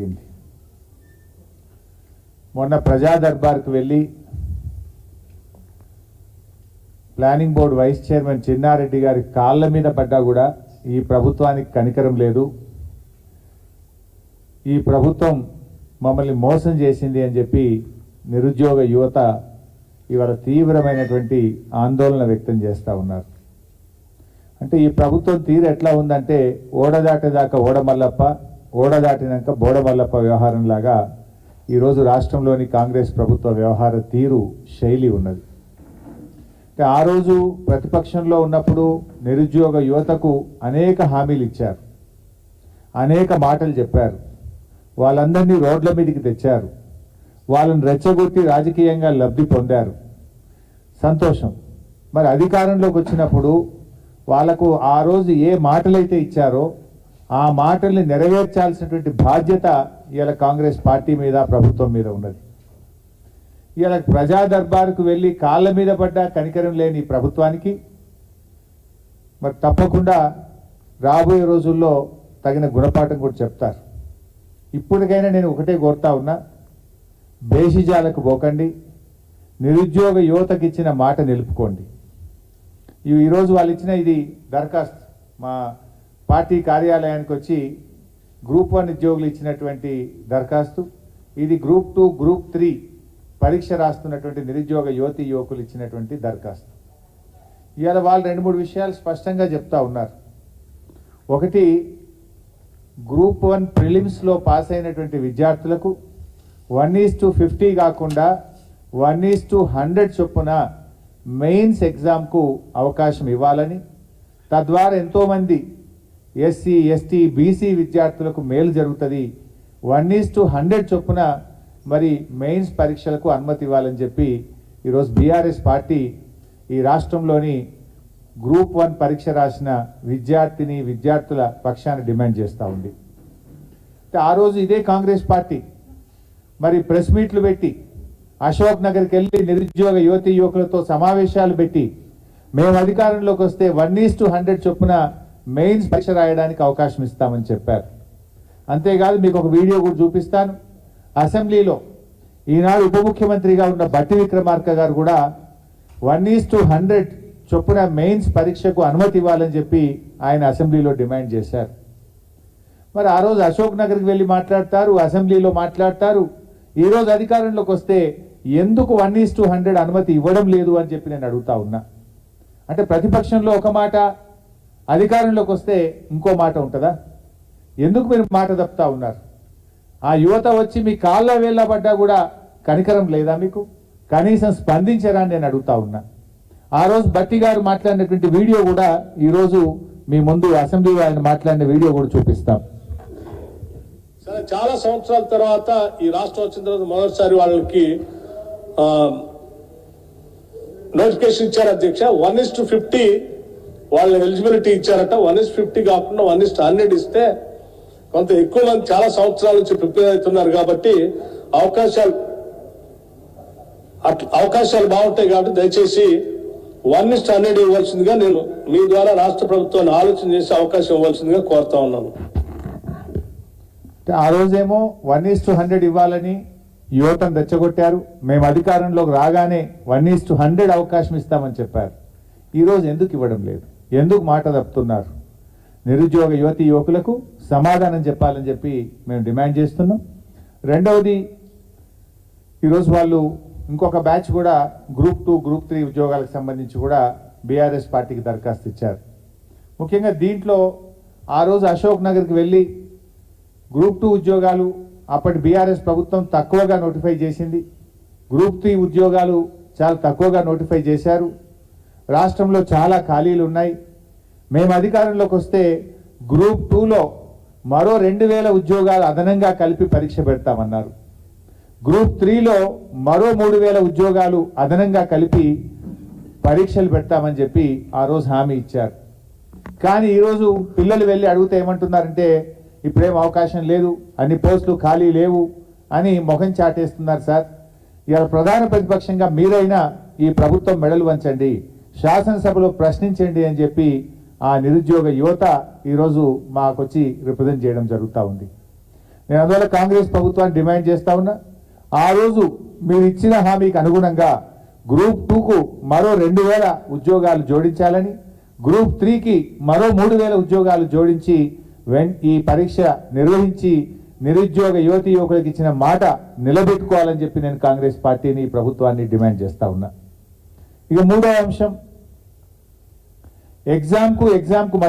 జరిగింది. మొన్న ప్రజా దర్బార్కు వెళ్ళి planning board vice chairman Chinnareddy గారి కాళ్ళ మీద పడ్డా కూడా ఈ ప్రభుత్వానికి కనికరం లేదు, ఈ ప్రభుత్వం మమ్మల్ని మోసం చేసింది అని చెప్పి నిరుద్యోగ యువత ఇవాళ తీవ్రమైనటువంటి ఆందోళన వ్యక్తం చేస్తూ ఉన్నారు. అంటే ఈ ప్రభుత్వం తీరు ఎట్లా ఉందంటే ఓడదాటేదాకా ఓడమల్లప్ప, ఓడదాటినాక బోడమల్లప్ప వ్యవహారంలాగా ఈరోజు రాష్ట్రంలోని కాంగ్రెస్ ప్రభుత్వ వ్యవహార తీరు శైలి ఉన్నది. అంటే ఆ రోజు ప్రతిపక్షంలో ఉన్నప్పుడు నిరుద్యోగ యువతకు అనేక హామీలు ఇచ్చారు, అనేక మాటలు చెప్పారు, వాళ్ళందరినీ రోడ్ల మీదకి తెచ్చారు, వాళ్ళని రెచ్చగొట్టి రాజకీయంగా లబ్ధి పొందారు. సంతోషం. మరి అధికారంలోకి వచ్చినప్పుడు వాళ్లకు ఆ రోజు ఏ మాటలైతే ఇచ్చారో ఆ మాటల్ని నెరవేర్చాల్సినటువంటి బాధ్యత ఇవాళ కాంగ్రెస్ పార్టీ మీద, ప్రభుత్వం మీద ఉన్నది. ఇవాళ ప్రజా దర్బారుకు వెళ్ళి కాళ్ళ మీద పడ్డ కనికరం లేని ప్రభుత్వానికి మరి తప్పకుండా రాబోయే రోజుల్లో తగిన గుణపాఠం కూడా చెప్తారు. ఇప్పటికైనా నేను ఒకటే కోరుతా ఉన్నా, బేషిజాలకు పోకండి, నిరుద్యోగ యువతకి ఇచ్చిన మాట నిలుపుకోండి. ఈరోజు వాళ్ళు ఇచ్చిన ఇది దరఖాస్తు మా పార్టీ కార్యాలయానికి వచ్చి గ్రూప్ 1 ఉద్యోగులు ఇచ్చినటువంటి దరఖాస్తు, ఇది గ్రూప్ 2, గ్రూప్ 3 పరీక్ష రాస్తున్నటువంటి నిరుద్యోగ యువతి యువకులు ఇచ్చినటువంటి దరఖాస్తు. ఇవాళ వాళ్ళు 2-3 విషయాలు స్పష్టంగా చెప్తా ఉన్నారు. ఒకటి, గ్రూప్ 1 ప్రిలిమ్స్లో పాస్ అయినటువంటి విద్యార్థులకు 1:50 కాకుండా 1:100 చొప్పున మెయిన్స్ ఎగ్జామ్కు అవకాశం ఇవ్వాలని, తద్వారా ఎంతోమంది ఎస్సీ, ఎస్టీ, బీసీ విద్యార్థులకు మేలు జరుగుతుంది. 1:100 చొప్పున మరి మెయిన్స్ పరీక్షలకు అనుమతి ఇవ్వాలని చెప్పి ఈరోజు బీఆర్ఎస్ పార్టీ ఈ రాష్ట్రంలోని గ్రూప్ 1 పరీక్ష రాసిన విద్యార్థుల పక్షాన్ని డిమాండ్ చేస్తూ ఉంది. ఆ రోజు ఇదే కాంగ్రెస్ పార్టీ మరి ప్రెస్ మీట్లు పెట్టి అశోక్ నగర్కి వెళ్ళి నిరుద్యోగ యువతి యువకులతో సమావేశాలు పెట్టి మేము అధికారంలోకి వస్తే 1:100 చొప్పున మెయిన్స్ పరీక్ష రాయడానికి అవకాశం ఇస్తామని చెప్పారు. అంతేకాదు మీకు ఒక వీడియో కూడా చూపిస్తాను. అసెంబ్లీలో ఈనాడు ఉప ముఖ్యమంత్రిగా ఉన్న బట్టి విక్రమార్క గారు కూడా 1:100 చొప్పున మెయిన్స్ పరీక్షకు అనుమతి ఇవ్వాలని చెప్పి ఆయన అసెంబ్లీలో డిమాండ్ చేశారు. మరి ఆ రోజు అశోక్ నగర్కి వెళ్ళి మాట్లాడతారు, అసెంబ్లీలో మాట్లాడతారు. ఈరోజు అధికారంలోకి వస్తే ఎందుకు 1:100 అనుమతి ఇవ్వడం లేదు అని చెప్పి నేను అడుగుతా ఉన్నా. అంటే ప్రతిపక్షంలో ఒక మాట, అధికారంలోకి వస్తే ఇంకో మాట ఉంటుందా? ఎందుకు మీరు మాట తప్పుతా ఉన్నారు? ఆ యువత వచ్చి మీ కాళ్ళ వేళ్ళ పడ్డా కూడా కనికరం లేదా మీకు? కనీసం స్పందించరా అని నేను అడుగుతా ఉన్నా. ఆ రోజు బట్టి గారు మాట్లాడినటువంటి వీడియో కూడా ఈరోజు మీ ముందు అసెంబ్లీలో ఆయన మాట్లాడిన వీడియో కూడా చూపిస్తాం. సరే, చాలా సంవత్సరాల తర్వాత ఈ రాష్ట్రం వచ్చిన తర్వాత మొదటిసారి వాళ్ళకి నోటిఫికేషన్ ఇచ్చారు అధ్యక్ష. 1:50 వాళ్ళ ఎలిజిబిలిటీ ఇచ్చారట. 1:50 కాకుండా 1:100 ఇస్తే కొంత ఎక్కువ మంది చాలా సంవత్సరాల నుంచి ప్రిపేర్ అవుతున్నారు కాబట్టి అవకాశాలు బాగుంటాయి. కాబట్టి దయచేసి 1:100 ఇవ్వాల్సిందిగా నేను మీ ద్వారా రాష్ట్ర ప్రభుత్వాన్ని ఆలోచన చేసి అవకాశం ఇవ్వాల్సిందిగా కోరుతా ఉన్నాను. ఆ రోజేమో 1:100 ఇవ్వాలని యువతను రెచ్చగొట్టారు. మేము అధికారంలోకి రాగానే 1:100 అవకాశం ఇస్తామని చెప్పారు. ఈరోజు ఎందుకు ఇవ్వడం లేదు? ఎందుకు మాట తప్పుతున్నారు? నిరుద్యోగ యువతి యువకులకు సమాధానం చెప్పాలని చెప్పి మేము డిమాండ్ చేస్తున్నాం. రెండవది, ఈరోజు వాళ్ళు ఇంకొక బ్యాచ్ కూడా గ్రూప్ 2, గ్రూప్ 3 ఉద్యోగాలకు సంబంధించి కూడా బీఆర్ఎస్ పార్టీకి దరఖాస్తు ఇచ్చారు. ముఖ్యంగా దీంట్లో ఆ రోజు అశోక్ నగర్కి వెళ్ళి గ్రూప్ 2 ఉద్యోగాలు అప్పటి బీఆర్ఎస్ ప్రభుత్వం తక్కువగా నోటిఫై చేసింది. గ్రూప్ 3 ఉద్యోగాలు చాలా తక్కువగా నోటిఫై చేశారు. రాష్ట్రంలో చాలా ఖాళీలు ఉన్నాయి. మేము అధికారంలోకి వస్తే గ్రూప్ 2లో మరో 2000 ఉద్యోగాలు అదనంగా కలిపి పరీక్ష పెడతామన్నారు. గ్రూప్ 3లో మరో 3000 ఉద్యోగాలు అదనంగా కలిపి పరీక్షలు పెడతామని చెప్పి ఆ రోజు హామీ ఇచ్చారు. కానీ ఈరోజు పిల్లలు వెళ్ళి అడిగితే ఏమంటున్నారంటే ఇప్పుడేం అవకాశం లేదు, అన్ని పోస్టులు ఖాళీ లేవు అని ముఖం చాటేస్తున్నారు. సార్, ఇవాళ ప్రధాన ప్రతిపక్షంగా మీరైనా ఈ ప్రభుత్వం మెడలు వంచండి, శాసనసభలో ప్రశ్నించండి అని చెప్పి ఆ నిరుద్యోగ యువత ఈరోజు మాకొచ్చి రిప్రజెంట్ చేయడం జరుగుతూ ఉంది. నేను అందువల్ల కాంగ్రెస్ ప్రభుత్వాన్ని డిమాండ్ చేస్తా ఉన్నా, ఆ రోజు మీరు ఇచ్చిన హామీకి అనుగుణంగా గ్రూప్ 2కు మరో 2000 ఉద్యోగాలు జోడించాలని, గ్రూప్ 3కి మరో 3000 ఉద్యోగాలు జోడించి ఈ పరీక్ష నిర్వహించి నిరుద్యోగ యువతి యువకులకు ఇచ్చిన మాట నిలబెట్టుకోవాలని చెప్పి నేను కాంగ్రెస్ పార్టీని ప్రభుత్వాన్ని డిమాండ్ చేస్తా ఉన్నా. ఇక మూడో అంశం, ఎగ్జామ్కు